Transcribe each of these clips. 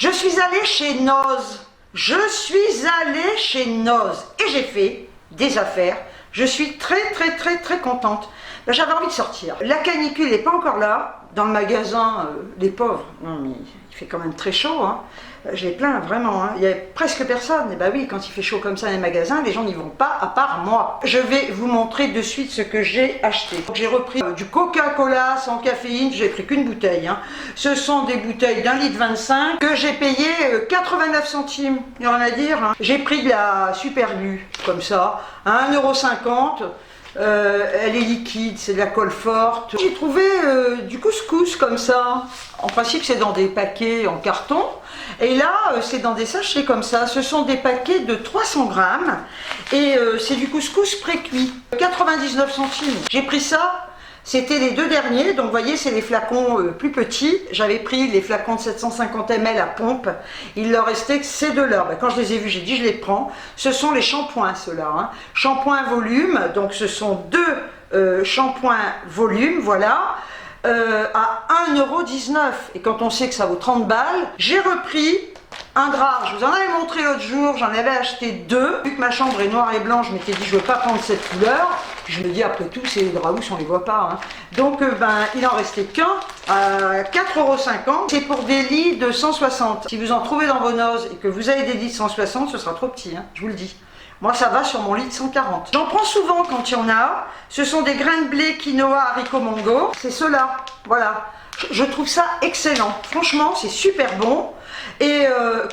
Je suis allée chez Noz. Je suis allée chez Noz et j'ai fait des affaires. Je suis très contente. Ben, j'avais envie de sortir. La canicule n'est pas encore là. Dans le magasin, les pauvres, non mais il fait quand même très chaud. Hein. J'ai plein, vraiment. Hein. Il n'y a presque personne. Et ben oui, quand il fait chaud comme ça dans les magasins, les gens n'y vont pas à part moi. Je vais vous montrer de suite ce que j'ai acheté. J'ai repris du Coca-Cola sans caféine. J'ai pris qu'une bouteille. Hein. Ce sont des bouteilles d'1,25 litre que j'ai payé 89 centimes. Il n'y a rien à dire. Hein. J'ai pris de la Super Glue, comme ça, à 1,50 €. Elle est liquide, c'est de la colle forte. J'ai trouvé du couscous comme ça. En principe, c'est dans des paquets en carton. Et là, c'est dans des sachets comme ça. Ce sont des paquets de 300 grammes. Et c'est du couscous pré-cuit. 99 centimes. J'ai pris ça. C'était les deux derniers, donc vous voyez, c'est les flacons plus petits. J'avais pris les flacons de 750 ml à pompe. Il leur restait que ces deux-là. Ben, quand je les ai vus, j'ai dit je les prends. Ce sont les shampoings, ceux-là. Hein. Shampoing volume, donc ce sont deux shampoings volume, voilà, à 1,19 €. Et quand on sait que ça vaut 30 balles, j'ai repris un drap. Je vous en avais montré l'autre jour, j'en avais acheté deux. Vu que ma chambre est noire et blanche, je m'étais dit je ne veux pas prendre cette couleur. Je me dis après tout, c'est les draps on les voit pas. Hein. Donc ben, il en restait qu'un à 4,50 €. C'est pour des lits de 160. Si vous en trouvez dans vos nozes et que vous avez des lits de 160, ce sera trop petit, hein, je vous le dis. Moi ça va sur mon lit de 140. J'en prends souvent quand il y en a. Ce sont des grains de blé, quinoa, haricots, mango. C'est ceux-là, voilà. Je trouve ça excellent. Franchement, c'est super bon. Et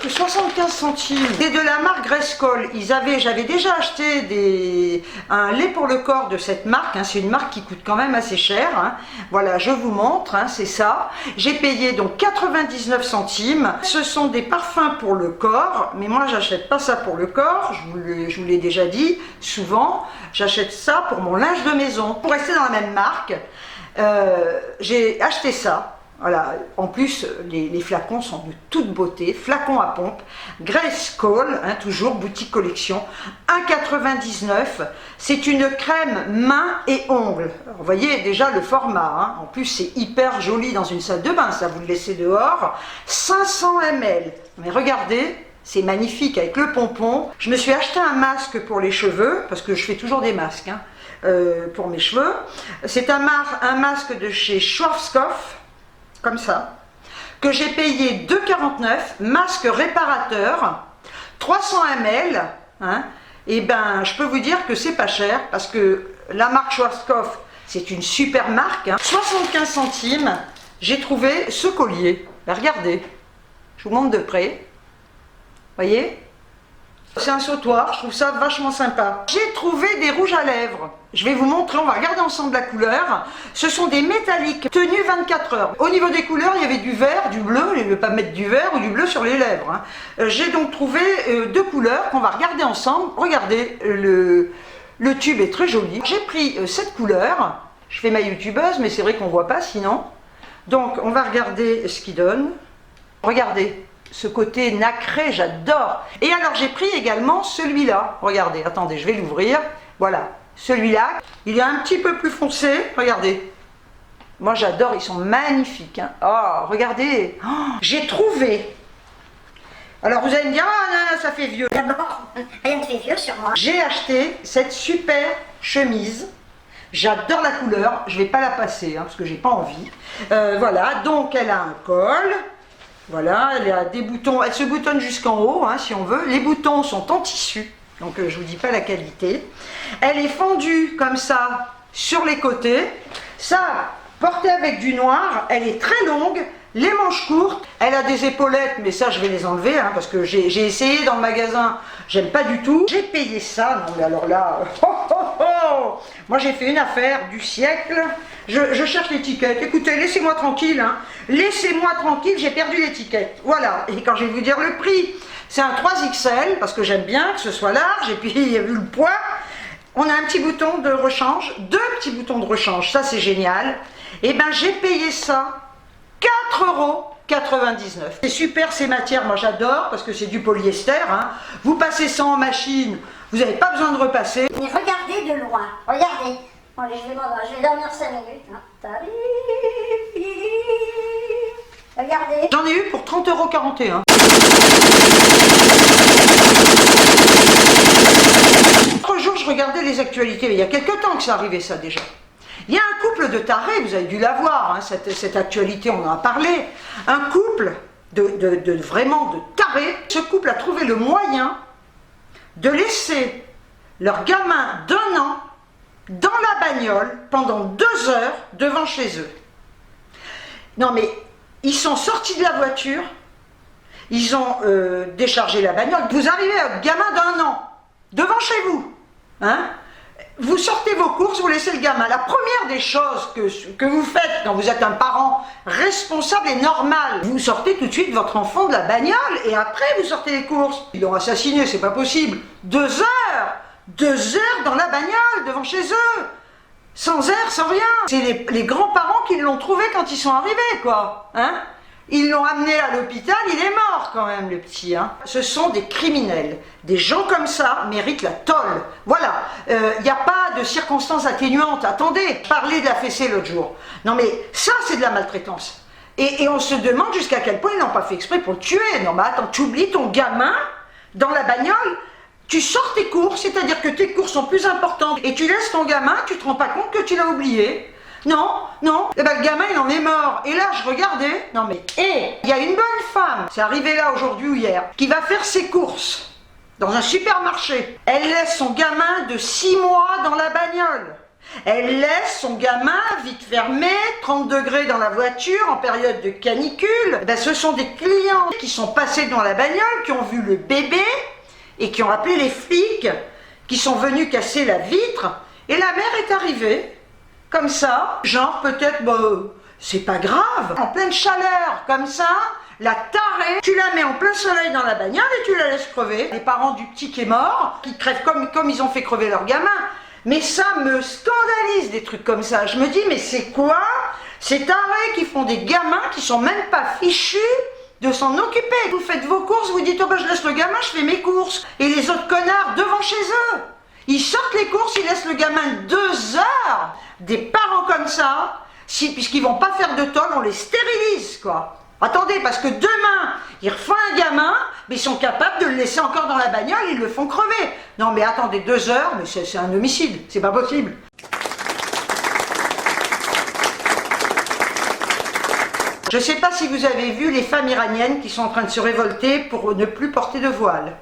que 75 centimes. C'est de la marque Grayskull. J'avais déjà acheté un lait pour le corps de cette marque. Hein. C'est une marque qui coûte quand même assez cher. Hein. Voilà, je vous montre. Hein, c'est ça. J'ai payé donc 99 centimes. Ce sont des parfums pour le corps. Mais moi, j'achète pas ça pour le corps. Je vous l'ai déjà dit. Souvent, j'achète ça pour mon linge de maison. Pour rester dans la même marque, j'ai acheté ça. Voilà, en plus les flacons sont de toute beauté, flacons à pompe, Grayskull, hein, toujours boutique collection, 1,99 €. C'est une crème main et ongles. Alors, vous voyez déjà le format, hein. En plus c'est hyper joli dans une salle de bain, ça vous le laissez dehors, 500 ml. Mais regardez, c'est magnifique avec le pompon. Je me suis acheté un masque pour les cheveux, parce que je fais toujours des masques, hein, pour mes cheveux. C'est un masque de chez Schwarzkopf, comme ça, que j'ai payé 2,49 €, masque réparateur, 300 ml, hein, et ben je peux vous dire que c'est pas cher, parce que la marque Schwarzkopf, c'est une super marque, hein. 75 centimes, j'ai trouvé ce collier, ben, regardez, je vous montre de près, voyez, c'est un sautoir, je trouve ça vachement sympa. J'ai trouvé des rouges à lèvres. Je vais vous montrer, on va regarder ensemble la couleur. Ce sont des métalliques tenus 24 heures. Au niveau des couleurs, il y avait du vert, du bleu. Je ne vais pas mettre du vert ou du bleu sur les lèvres. Hein. J'ai donc trouvé deux couleurs qu'on va regarder ensemble. Regardez, le tube est très joli. J'ai pris cette couleur. Je fais ma youtubeuse, mais c'est vrai qu'on ne voit pas sinon. Donc, on va regarder ce qu'il donne. Regardez. Ce côté nacré, j'adore. Et alors j'ai pris également celui-là. Regardez, attendez, je vais l'ouvrir. Voilà, celui-là, il est un petit peu plus foncé. Regardez. Moi j'adore, ils sont magnifiques. Hein. Oh, regardez. Oh, j'ai trouvé. Alors vous allez me dire, ah non, ça fait vieux. D'abord, rien ne fait vieux sur moi. J'ai acheté cette super chemise. J'adore la couleur. Je ne vais pas la passer, hein, parce que j'ai pas envie. Voilà, donc elle a un col. Voilà, elle a des boutons, elle se boutonne jusqu'en haut, hein, si on veut. Les boutons sont en tissu, donc je ne vous dis pas la qualité. Elle est fendue comme ça sur les côtés. Ça, portée avec du noir, elle est très longue, les manches courtes. Elle a des épaulettes, mais ça je vais les enlever, hein, parce que j'ai essayé dans le magasin, j'aime pas du tout. J'ai payé ça, non mais alors là, moi j'ai fait une affaire du siècle. Je cherche l'étiquette. Écoutez, laissez-moi tranquille. Hein. Laissez-moi tranquille, j'ai perdu l'étiquette. Voilà. Et quand je vais vous dire le prix, c'est un 3XL, parce que j'aime bien que ce soit large. Et puis, il y a vu le poids. On a un petit bouton de rechange. Deux petits boutons de rechange. Ça, c'est génial. Et bien, j'ai payé ça 4,99 €. C'est super ces matières. Moi, j'adore, parce que c'est du polyester. Hein. Vous passez ça en machine. Vous n'avez pas besoin de repasser. Mais regardez de loin. Regardez. Allez, je vais dormir 5 minutes. Hein. Regardez. J'en ai eu pour 30,41 €. L'autre jour, je regardais les actualités, il y a quelques temps que ça arrivait ça déjà. Il y a un couple de tarés, vous avez dû la voir, hein, cette actualité, on en a parlé. Un couple vraiment de tarés. Ce couple a trouvé le moyen de laisser leur gamin d'1 an dans la bagnole pendant 2 heures devant chez eux. Non mais, ils sont sortis de la voiture, ils ont déchargé la bagnole. Vous arrivez à un gamin d'1 an, devant chez vous, hein? Vous sortez vos courses, vous laissez le gamin. La première des choses que vous faites quand vous êtes un parent responsable et normal, vous sortez tout de suite votre enfant de la bagnole et après vous sortez les courses. Ils l'ont assassiné, c'est pas possible. 2 heures 2 heures dans la bagnole, devant chez eux, sans air, sans rien. C'est les grands-parents qui l'ont trouvé quand ils sont arrivés, quoi, hein? Ils l'ont amené à l'hôpital, il est mort quand même, le petit, hein. Ce sont des criminels. Des gens comme ça méritent la tôle. Voilà, il n'y a pas de circonstances atténuantes. Attendez, parler de la fessée l'autre jour. Non mais ça, c'est de la maltraitance. Et on se demande jusqu'à quel point ils n'ont pas fait exprès pour le tuer. Non mais attends, tu oublies ton gamin dans la bagnole, tu sors tes courses, c'est-à-dire que tes courses sont plus importantes, et tu laisses ton gamin, tu te rends pas compte que tu l'as oublié. Non, non, et ben le gamin il en est mort. Et là je regardais, non mais, il y a une bonne femme, c'est arrivé là aujourd'hui ou hier, qui va faire ses courses dans un supermarché. Elle laisse son gamin de 6 mois dans la bagnole. Elle laisse son gamin vite fermé, 30 degrés dans la voiture, en période de canicule. Ben, ce sont des clients qui sont passés dans la bagnole, qui ont vu le bébé, et qui ont appelé les flics, qui sont venus casser la vitre. Et la mère est arrivée, comme ça, genre peut-être, c'est pas grave, en pleine chaleur, comme ça, la tarée, tu la mets en plein soleil dans la bagnole et tu la laisses crever. Les parents du petit qui est mort, qui crèvent comme ils ont fait crever leur gamin. Mais ça me scandalise des trucs comme ça. Je me dis, mais c'est quoi ces tarés qui font des gamins qui sont même pas fichus de s'en occuper? Vous faites vos courses, vous dites, oh ben je laisse le gamin, je fais mes courses. Et les autres connards devant chez eux, ils sortent les courses, ils laissent le gamin 2 heures. Des parents comme ça, puisqu'ils vont pas faire de tôle, on les stérilise, quoi. Attendez, parce que demain, ils refont un gamin, mais ils sont capables de le laisser encore dans la bagnole, ils le font crever. Non mais attendez, 2 heures, mais c'est un homicide, c'est pas possible. Je ne sais pas si vous avez vu les femmes iraniennes qui sont en train de se révolter pour ne plus porter de voile.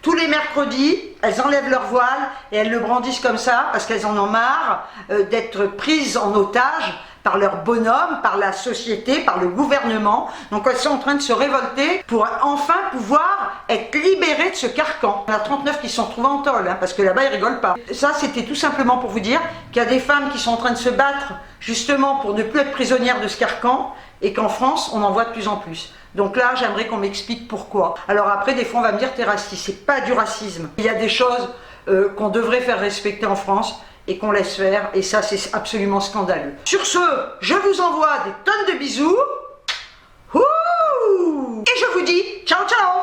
Tous les mercredis, elles enlèvent leur voile et elles le brandissent comme ça parce qu'elles en ont marre d'être prises en otage par leur bonhomme, par la société, par le gouvernement. Donc elles sont en train de se révolter pour enfin pouvoir être libérées de ce carcan. Il y en a 39 qui se sont retrouvées en tôle, hein, parce que là-bas ils rigolent pas. Ça c'était tout simplement pour vous dire qu'il y a des femmes qui sont en train de se battre justement pour ne plus être prisonnières de ce carcan et qu'en France on en voit de plus en plus. Donc là, j'aimerais qu'on m'explique pourquoi. Alors après, des fois, on va me dire, t'es raciste. C'est pas du racisme. Il y a des choses qu'on devrait faire respecter en France et qu'on laisse faire. Et ça, c'est absolument scandaleux. Sur ce, je vous envoie des tonnes de bisous. Ouh, et je vous dis, ciao, ciao!